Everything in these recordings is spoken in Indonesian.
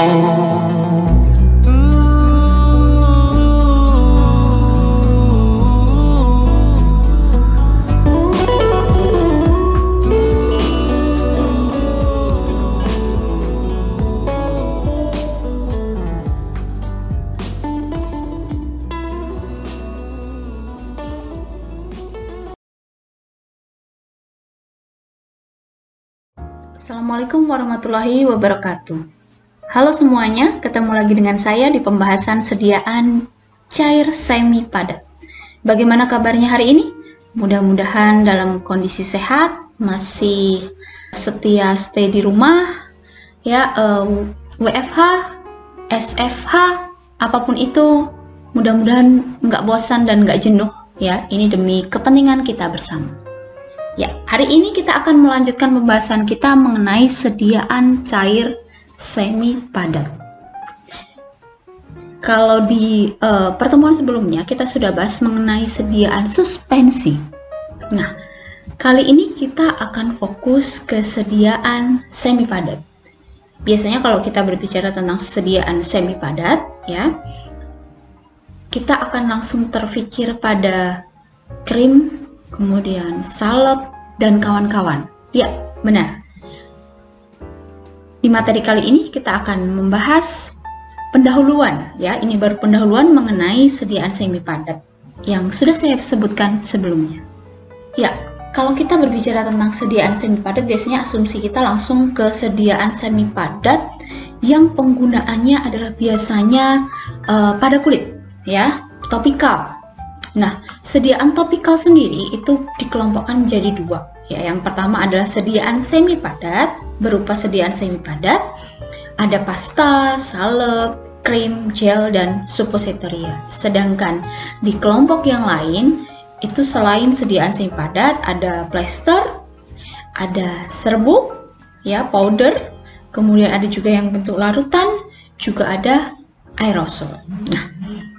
Assalamualaikum warahmatullahi wabarakatuh. Halo semuanya, ketemu lagi dengan saya di pembahasan sediaan cair semi padat. Bagaimana kabarnya hari ini? Mudah-mudahan dalam kondisi sehat, masih setia stay di rumah, ya, WFH, SFH, apapun itu, mudah-mudahan nggak bosan dan nggak jenuh, ya. Ini demi kepentingan kita bersama. Ya, hari ini kita akan melanjutkan pembahasan kita mengenai sediaan cair semi padat. Kalau di pertemuan sebelumnya kita sudah bahas mengenai sediaan suspensi. Nah, kali ini kita akan fokus ke sediaan semi padat. Biasanya kalau kita berbicara tentang sediaan semi padat, ya, kita akan langsung terfikir pada krim, kemudian salep, dan kawan-kawan. Ya, benar. Di materi kali ini kita akan membahas pendahuluan, ya. Ini baru pendahuluan mengenai sediaan semi padat yang sudah saya sebutkan sebelumnya. Ya, kalau kita berbicara tentang sediaan semi padat, biasanya asumsi kita langsung ke sediaan semi padat yang penggunaannya adalah biasanya pada kulit, ya, topikal. Nah, sediaan topikal sendiri itu dikelompokkan menjadi dua. Ya, yang pertama adalah sediaan semi padat, berupa sediaan semi padat. Ada pasta, salep, krim, gel, dan suppositoria. Sedangkan di kelompok yang lain, itu selain sediaan semi padat, ada plester, ada serbuk, ya, powder, kemudian ada juga yang bentuk larutan, juga ada aerosol. Nah,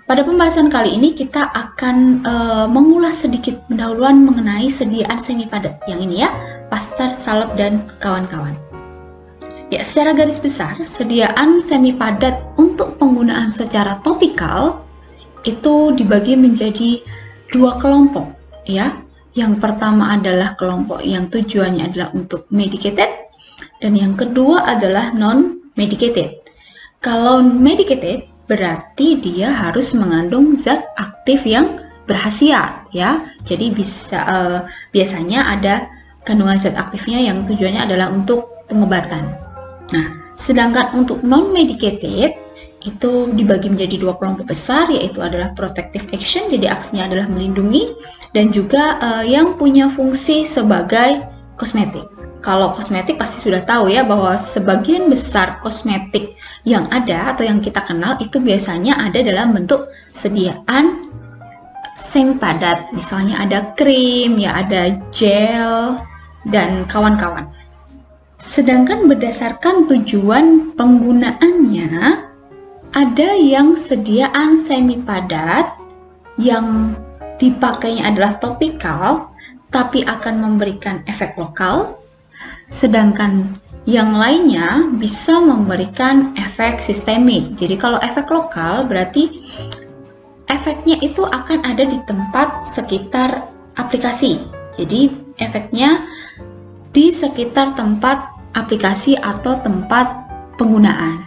pada pembahasan kali ini kita akan mengulas sedikit pendahuluan mengenai sediaan semi padat yang ini, ya, pasta, salep, dan kawan-kawan. Ya, secara garis besar, sediaan semi padat untuk penggunaan secara topikal itu dibagi menjadi dua kelompok, ya. Yang pertama adalah kelompok yang tujuannya adalah untuk medicated, dan yang kedua adalah non-medicated. Kalau medicated berarti dia harus mengandung zat aktif yang berkhasiat, ya. Jadi biasanya ada kandungan zat aktifnya yang tujuannya adalah untuk pengobatan. Nah, sedangkan untuk non-medicated itu dibagi menjadi dua kelompok besar, yaitu adalah protective action, jadi aksinya adalah melindungi, dan juga yang punya fungsi sebagai kosmetik. Kalau kosmetik pasti sudah tahu, ya, bahwa sebagian besar kosmetik yang ada atau yang kita kenal itu biasanya ada dalam bentuk sediaan semi padat. Misalnya ada krim, ya, ada gel, dan kawan-kawan. Sedangkan berdasarkan tujuan penggunaannya, ada yang sediaan semi padat yang dipakainya adalah topikal tapi akan memberikan efek lokal. Sedangkan yang lainnya bisa memberikan efek sistemik. Jadi kalau efek lokal berarti efeknya itu akan ada di tempat sekitar aplikasi. Jadi efeknya di sekitar tempat aplikasi atau tempat penggunaan.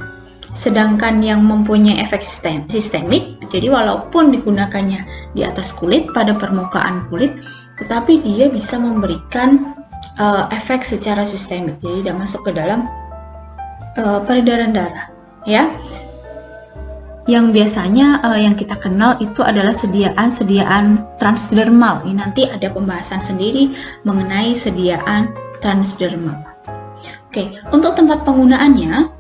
Sedangkan yang mempunyai efek sistemik, jadi walaupun digunakannya di atas kulit, pada permukaan kulit, tetapi dia bisa memberikan efek secara sistemik, jadi tidak masuk ke dalam peredaran darah, ya. Yang biasanya yang kita kenal itu adalah sediaan transdermal. Ini nanti ada pembahasan sendiri mengenai sediaan transdermal. Oke, untuk tempat penggunaannya,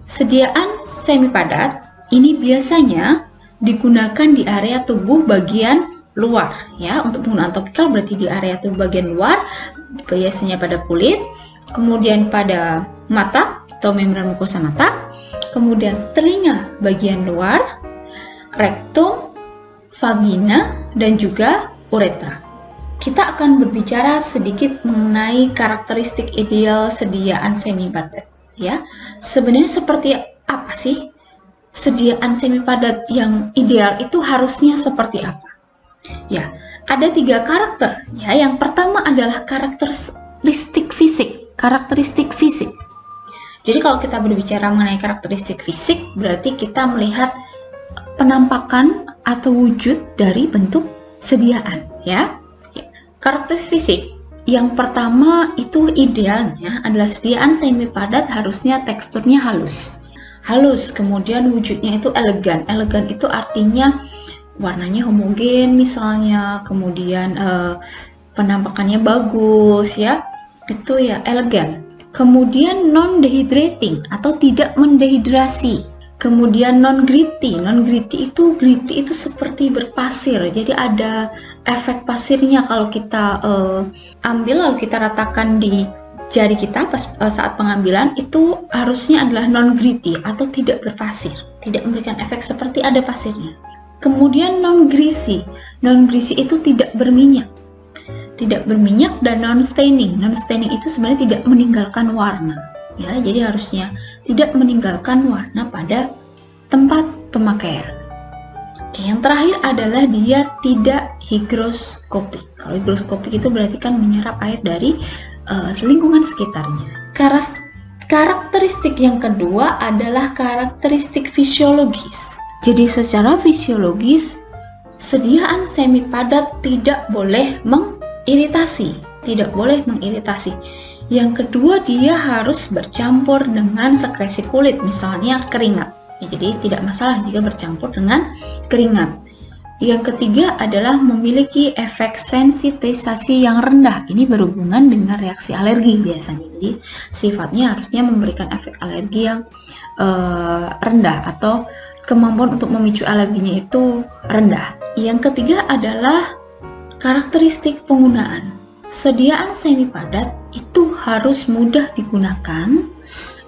sediaan semi padat ini biasanya digunakan di area tubuh bagian luar, ya. Untuk penggunaan topikal berarti di area tubuh bagian luar, biasanya pada kulit, kemudian pada mata atau membran mukosa mata, kemudian telinga bagian luar, rektum, vagina, dan juga uretra. Kita akan berbicara sedikit mengenai karakteristik ideal sediaan semi padat, ya. Sebenarnya seperti apa sih sediaan semi padat yang ideal itu harusnya seperti apa? Ya, ada 3 karakter. Ya, yang pertama adalah karakteristik fisik. Jadi kalau kita berbicara mengenai karakteristik fisik, berarti kita melihat penampakan atau wujud dari bentuk sediaan, ya. Karakteristik fisik yang pertama itu idealnya adalah sediaan semi padat harusnya teksturnya halus, kemudian wujudnya itu elegan. Elegan itu artinya warnanya homogen misalnya, kemudian penampakannya bagus, ya, itu ya elegan. Kemudian non dehydrating atau tidak mendehidrasi. Kemudian non gritty itu seperti berpasir, jadi ada efek pasirnya kalau kita ambil lalu kita ratakan di jari kita saat pengambilan, itu harusnya adalah non gritty atau tidak berpasir, tidak memberikan efek seperti ada pasirnya. Kemudian non greasy itu tidak berminyak dan non staining itu sebenarnya tidak meninggalkan warna, ya, jadi harusnya tidak meninggalkan warna pada tempat pemakaian. Oke, yang terakhir adalah dia tidak higroskopik. Kalau higroskopik itu berarti kan menyerap air dari lingkungan sekitarnya. Karakteristik yang kedua adalah karakteristik fisiologis. Jadi secara fisiologis, sediaan semi padat tidak boleh mengiritasi. Yang kedua, dia harus bercampur dengan sekresi kulit, misalnya keringat. Ya, jadi tidak masalah jika bercampur dengan keringat. Yang ketiga adalah memiliki efek sensitisasi yang rendah. Ini berhubungan dengan reaksi alergi biasanya. Jadi sifatnya harusnya memberikan efek alergi yang rendah atau kemampuan untuk memicu alerginya itu rendah. Yang ketiga adalah karakteristik penggunaan. Sediaan semi padat itu harus mudah digunakan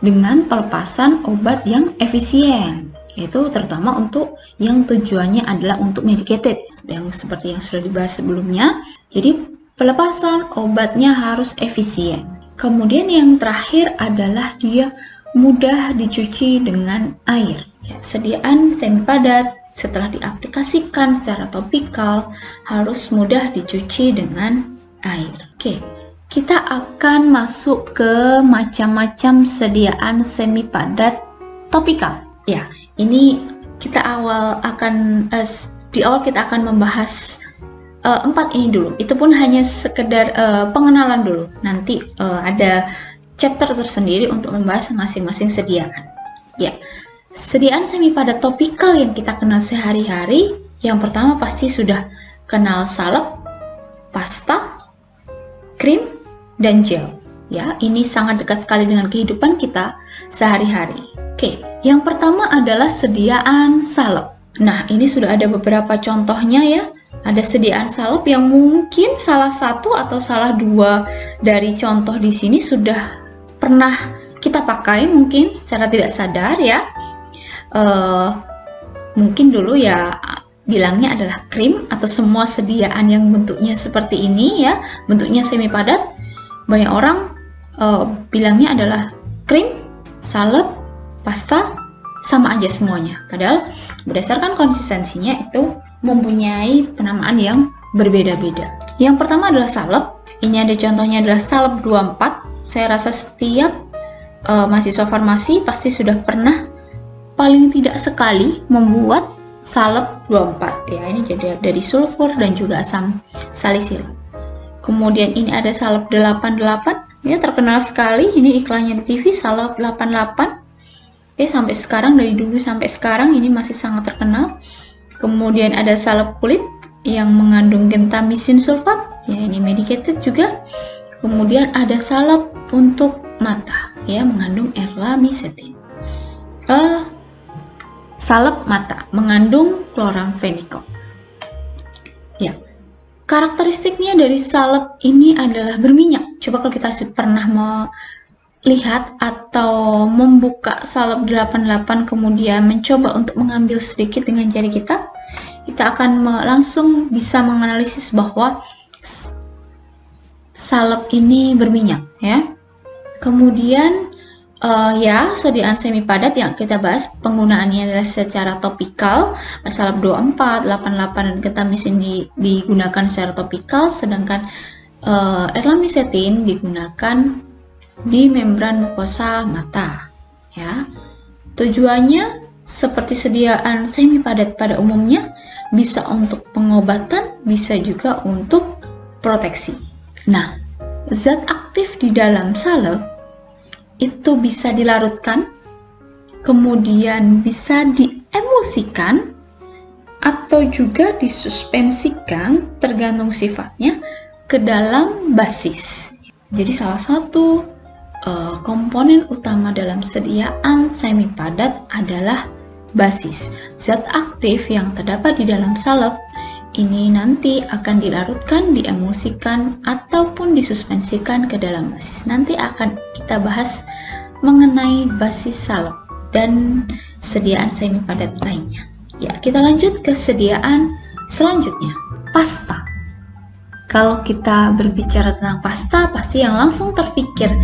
dengan pelepasan obat yang efisien, yaitu terutama untuk yang tujuannya adalah untuk medicated, yang seperti yang sudah dibahas sebelumnya. Jadi pelepasan obatnya harus efisien. Kemudian yang terakhir adalah dia mudah dicuci dengan air. Ya, sediaan semi padat setelah diaplikasikan secara topikal harus mudah dicuci dengan air. Oke, kita akan masuk ke macam-macam sediaan semi padat topikal. Ya, ini kita di awal kita akan membahas 4 ini dulu. Itu pun hanya sekedar pengenalan dulu. Nanti ada chapter tersendiri untuk membahas masing-masing sediaan. Ya, sediaan semi padat topikal yang kita kenal sehari-hari, yang pertama pasti sudah kenal salep, pasta, krim, dan gel. Ya, ini sangat dekat sekali dengan kehidupan kita sehari-hari. Oke, yang pertama adalah sediaan salep. Nah, ini sudah ada beberapa contohnya ya. Ada sediaan salep yang mungkin salah satu atau salah 2 dari contoh di sini sudah pernah kita pakai mungkin secara tidak sadar ya. Mungkin dulu ya bilangnya adalah krim atau semua sediaan yang bentuknya seperti ini ya, bentuknya semi padat. Banyak orang bilangnya adalah krim, salep, pasta, sama aja semuanya. Padahal berdasarkan konsistensinya itu mempunyai penamaan yang berbeda-beda. Yang pertama adalah salep. Ini ada contohnya adalah salep 24. Saya rasa setiap mahasiswa farmasi pasti sudah pernah paling tidak sekali membuat salep 24 ya. Ini jadi dari sulfur dan juga asam salisilat. Kemudian ini ada salep 88 ya, terkenal sekali. Ini iklannya di TV, salep 88. Sampai sekarang, dari dulu sampai sekarang ini masih sangat terkenal. Kemudian ada salep kulit yang mengandung gentamisin sulfat ya, ini medicated juga. Kemudian ada salep untuk mata ya, mengandung erlamisetin. Salep mata mengandung chloramphenicol. Ya, karakteristiknya dari salep ini adalah berminyak. Coba kalau kita pernah melihat atau membuka salep 88 kemudian mencoba untuk mengambil sedikit dengan jari kita, kita akan langsung bisa menganalisis bahwa salep ini berminyak ya. Kemudian Ya, sediaan semi padat yang kita bahas penggunaannya adalah secara topikal. Salep 24, 88 dan ketamizin digunakan secara topikal, sedangkan erlamisetin digunakan di membran mukosa mata. Ya, tujuannya seperti sediaan semi padat pada umumnya bisa untuk pengobatan, bisa juga untuk proteksi. Nah, zat aktif di dalam salep itu bisa dilarutkan, kemudian bisa diemulsikan, atau juga disuspensikan tergantung sifatnya ke dalam basis. Jadi salah satu komponen utama dalam sediaan semi padat adalah basis. Zat aktif yang terdapat di dalam salep ini nanti akan dilarutkan, diemulsikan, ataupun disuspensikan ke dalam basis. Nanti akan kita bahas mengenai basis salep dan sediaan semi padat lainnya. Ya, kita lanjut ke sediaan selanjutnya, pasta. Kalau kita berbicara tentang pasta, pasti yang langsung terpikir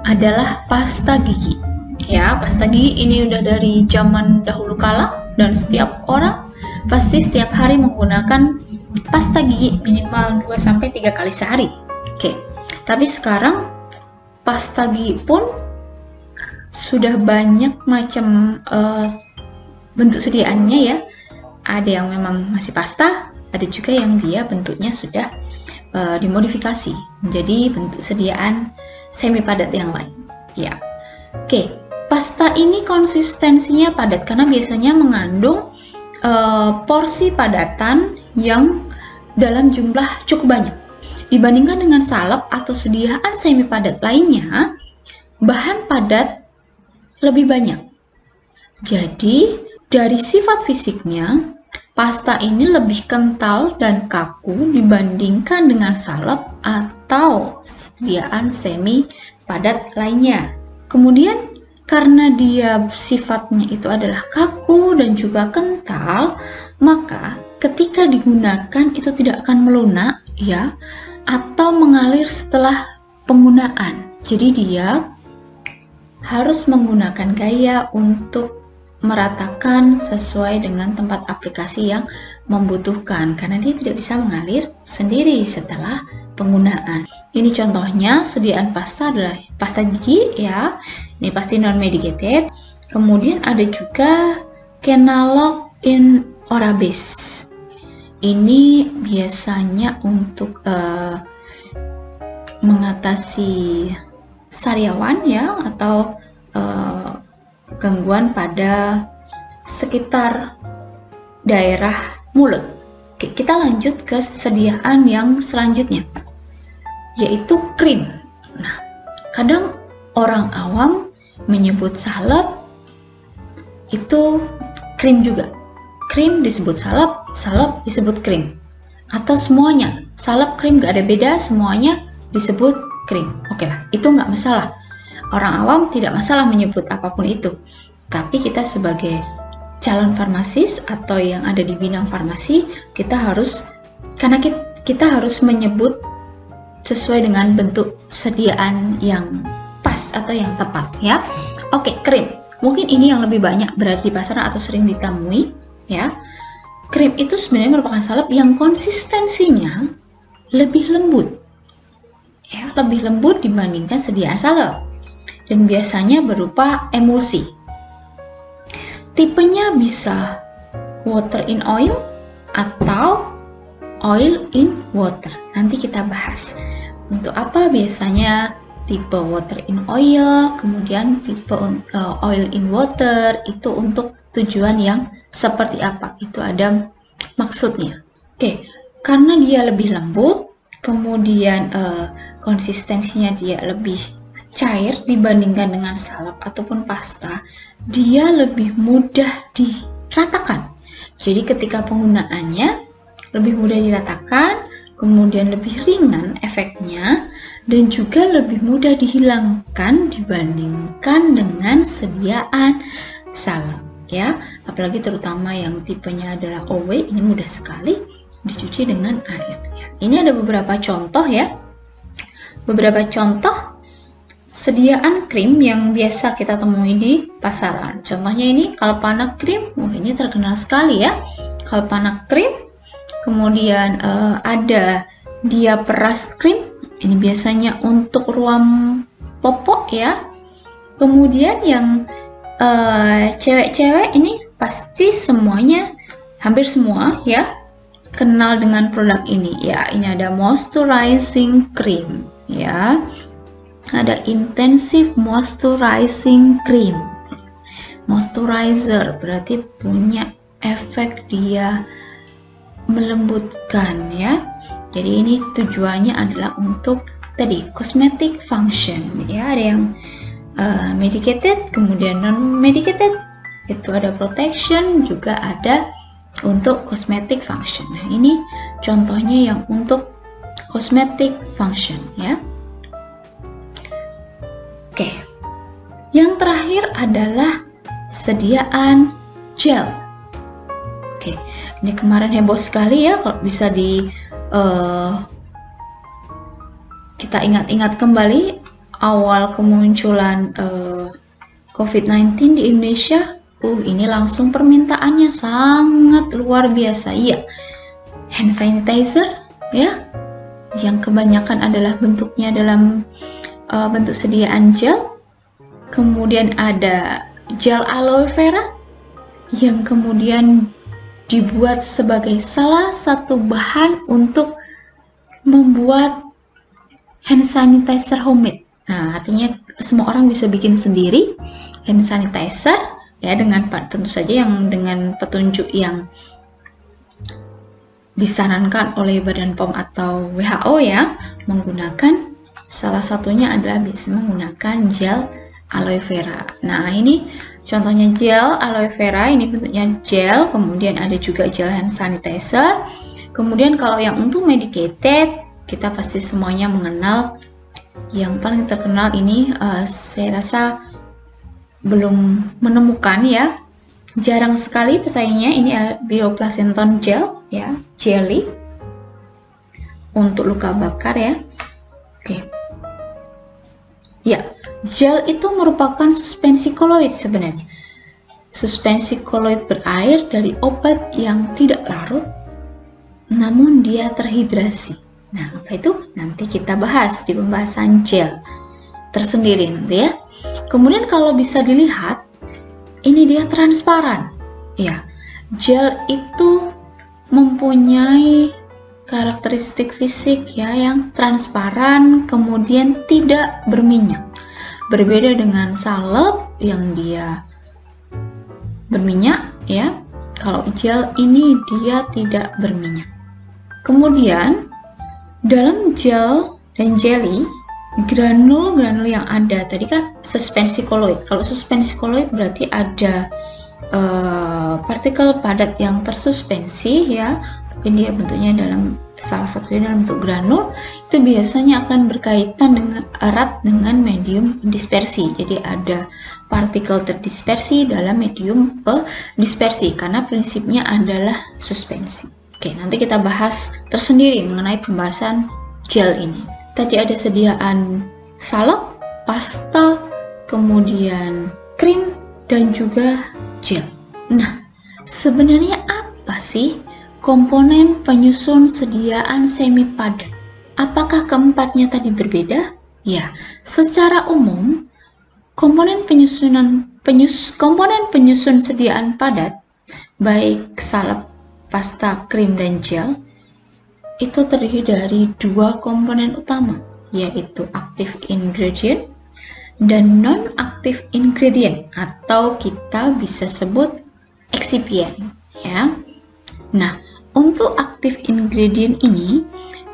adalah pasta gigi. Ya, pasta gigi ini udah dari zaman dahulu kala dan setiap orang pasti setiap hari menggunakan pasta gigi minimal 2-3 kali sehari. Oke. Tapi sekarang pasta gigi pun sudah banyak macam bentuk sediaannya ya. Ada yang memang masih pasta, ada juga yang dia bentuknya sudah dimodifikasi menjadi bentuk sediaan semi padat yang lain. Ya. Oke. Pasta ini konsistensinya padat karena biasanya mengandung porsi padatan yang dalam jumlah cukup banyak. Dibandingkan dengan salep atau sediaan semi padat lainnya, bahan padat lebih banyak. Jadi, dari sifat fisiknya, pasta ini lebih kental dan kaku dibandingkan dengan salep atau sediaan semi padat lainnya. Kemudian, karena dia sifatnya itu adalah kaku dan juga kental, maka ketika digunakan itu tidak akan melunak ya, atau mengalir setelah penggunaan. Jadi dia harus menggunakan gaya untuk meratakan sesuai dengan tempat aplikasi yang membutuhkan, karena dia tidak bisa mengalir sendiri setelah penggunaan. Ini contohnya sediaan pasta adalah pasta gigi ya. Ini pasti non-medicated. Kemudian ada juga Kenalog in Orabase. Ini biasanya untuk mengatasi sariawan ya, atau gangguan pada sekitar daerah mulut. Oke, kita lanjut ke sediaan yang selanjutnya, yaitu krim. Nah, kadang orang awam menyebut salep itu krim juga. Krim disebut salep, salep disebut krim. Atau semuanya, salep, krim gak ada beda, semuanya disebut krim. Oke lah, itu nggak masalah. Orang awam tidak masalah menyebut apapun itu. Tapi kita sebagai calon farmasis atau yang ada di bidang farmasi, kita harus, karena kita harus menyebut sesuai dengan bentuk sediaan yang pas atau yang tepat ya. Oke, krim. Mungkin ini yang lebih banyak berada di pasaran atau sering ditemui ya. Krim itu sebenarnya merupakan salep yang konsistensinya lebih lembut. Ya, lebih lembut dibandingkan sediaan salep. Dan biasanya berupa emulsi. Tipenya bisa water in oil atau oil in water. Nanti kita bahas. Untuk apa biasanya tipe water in oil, kemudian tipe oil in water, itu untuk tujuan yang seperti apa? Itu ada maksudnya. Oke, karena dia lebih lembut, kemudian konsistensinya dia lebih cair dibandingkan dengan salep ataupun pasta, dia lebih mudah diratakan. Jadi ketika penggunaannya lebih mudah diratakan, kemudian lebih ringan efeknya, dan juga lebih mudah dihilangkan dibandingkan dengan sediaan salep ya. Apalagi terutama yang tipenya adalah OW, ini mudah sekali dicuci dengan air ya. Ini ada beberapa contoh ya. Beberapa contoh sediaan krim yang biasa kita temui di pasaran. Contohnya ini Kalpana Krim, ini terkenal sekali ya, Kalpana Krim. Kemudian ada Diaperas Krim, ini biasanya untuk ruam popok ya. Kemudian yang cewek-cewek ini pasti semuanya, hampir semua ya, kenal dengan produk ini ya. Ini ada moisturizing cream ya, ada intensive moisturizing cream. Moisturizer berarti punya efek dia melembutkan ya. Jadi ini tujuannya adalah untuk tadi cosmetic function ya. Ada yang medicated, kemudian non medicated, itu ada protection, juga ada untuk cosmetic function. Nah, ini contohnya yang untuk cosmetic function ya. Oke. Yang terakhir adalah sediaan gel. Oke. Ini kemarin heboh sekali ya, kalau bisa kita ingat-ingat kembali awal kemunculan COVID-19 di Indonesia. Ini langsung permintaannya sangat luar biasa. Iya, hand sanitizer ya, yang kebanyakan adalah bentuknya dalam bentuk sediaan gel. Kemudian ada gel aloe vera yang kemudian dibuat sebagai salah satu bahan untuk membuat hand sanitizer homemade. Nah, artinya semua orang bisa bikin sendiri hand sanitizer ya, dengan tentu saja yang dengan petunjuk yang disarankan oleh Badan POM atau WHO ya, menggunakan salah satunya adalah bisa menggunakan gel aloe vera. Nah, ini contohnya gel aloe vera, ini bentuknya gel, kemudian ada juga gel hand sanitizer. Kemudian kalau yang untuk medicated, kita pasti semuanya mengenal yang paling terkenal ini, saya rasa belum menemukan ya, jarang sekali pesaingnya. Ini Bioplacenton gel ya, jelly untuk luka bakar ya. Oke. Ya, gel itu merupakan suspensi koloid sebenarnya. Suspensi koloid berair dari obat yang tidak larut, namun dia terhidrasi. Nah, apa itu? Nanti kita bahas di pembahasan gel tersendiri nanti ya. Kemudian kalau bisa dilihat, ini dia transparan. Ya, gel itu mempunyai karakteristik fisik ya yang transparan, kemudian tidak berminyak. Berbeda dengan salep yang dia berminyak ya. Kalau gel ini dia tidak berminyak. Kemudian dalam gel dan jelly, granul-granul yang ada tadi kan suspensi koloid. Kalau suspensi koloid berarti ada partikel padat yang tersuspensi ya. Mungkin dia bentuknya dalam salah satunya dalam bentuk granul. Itu biasanya akan berkaitan dengan erat dengan medium dispersi. Jadi ada partikel terdispersi dalam medium dispersi karena prinsipnya adalah suspensi. Oke, nanti kita bahas tersendiri mengenai pembahasan gel ini. Tadi ada sediaan salep, pasta, kemudian krim, dan juga gel. Nah, sebenarnya apa sih komponen penyusun sediaan semi padat? Apakah keempatnya tadi berbeda? Ya, secara umum komponen penyusun sediaan padat baik salep, pasta, krim, dan gel itu terdiri dari dua komponen utama, yaitu active ingredient dan non-active ingredient, atau kita bisa sebut excipient ya. Nah, untuk active ingredient ini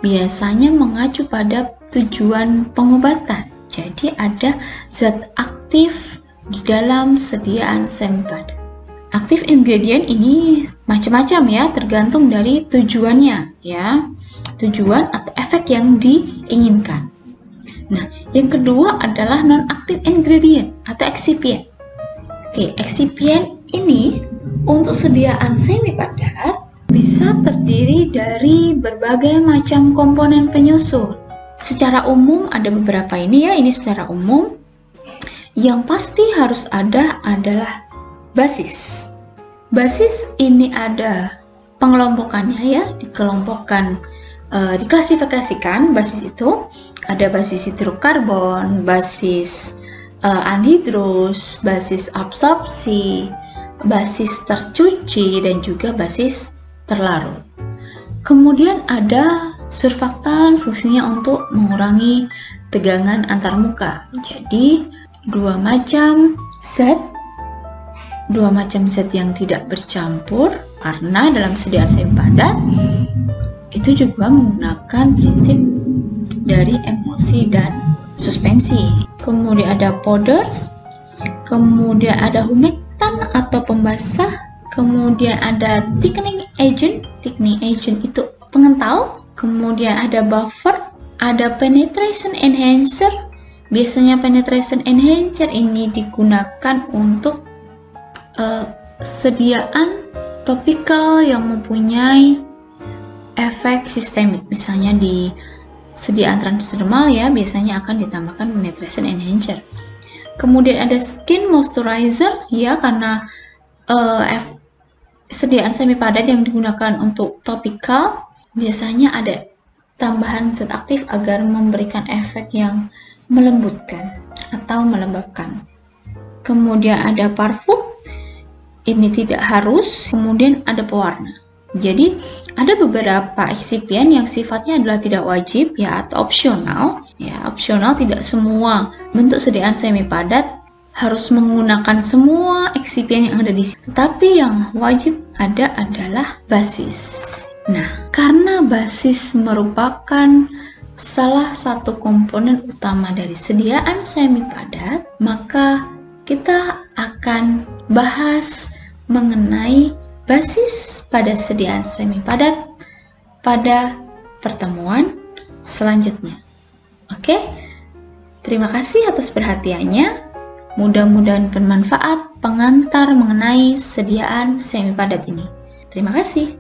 biasanya mengacu pada tujuan pengobatan. Jadi ada zat aktif di dalam sediaan semi padat. Active ingredient ini macam-macam ya, tergantung dari tujuannya ya, tujuan atau efek yang diinginkan. Nah, yang kedua adalah non-active ingredient atau excipient. Oke, excipient ini untuk sediaan semi padat bisa terdiri dari berbagai macam komponen penyusun. secara umum ada beberapa ini ya, ini secara umum. Yang pasti harus ada adalah basis. Basis ini ada pengelompokannya ya, diklasifikasikan. Basis itu ada basis hidrokarbon, basis anhidrous, basis absorpsi, basis tercuci, dan juga basis terlarut. Kemudian ada surfaktan, fungsinya untuk mengurangi tegangan antarmuka. Jadi dua macam zat yang tidak bercampur, karena dalam sediaan semi padat itu juga menggunakan prinsip dari emulsi dan suspensi. Kemudian ada powders, kemudian ada humectant atau pembasah, kemudian ada thickening agent itu pengental, kemudian ada buffer, ada penetration enhancer. Biasanya penetration enhancer ini digunakan untuk sediaan topikal yang mempunyai efek sistemik. Misalnya di sediaan transdermal ya, biasanya akan ditambahkan penetration enhancer. Kemudian ada skin moisturizer ya, karena sediaan semi padat yang digunakan untuk topikal biasanya ada tambahan zat aktif agar memberikan efek yang melembutkan atau melembabkan. Kemudian ada parfum, ini tidak harus. Kemudian ada pewarna. Jadi ada beberapa eksipien yang sifatnya adalah tidak wajib ya, atau opsional. Ya, opsional, tidak semua bentuk sediaan semi padat harus menggunakan semua eksipien yang ada di sini. Tetapi yang wajib ada adalah basis. Nah, karena basis merupakan salah satu komponen utama dari sediaan semi padat, maka kita akan bahas mengenai basis pada sediaan semi padat pada pertemuan selanjutnya. Oke, terima kasih atas perhatiannya. Mudah-mudahan bermanfaat pengantar mengenai sediaan semi padat ini. Terima kasih.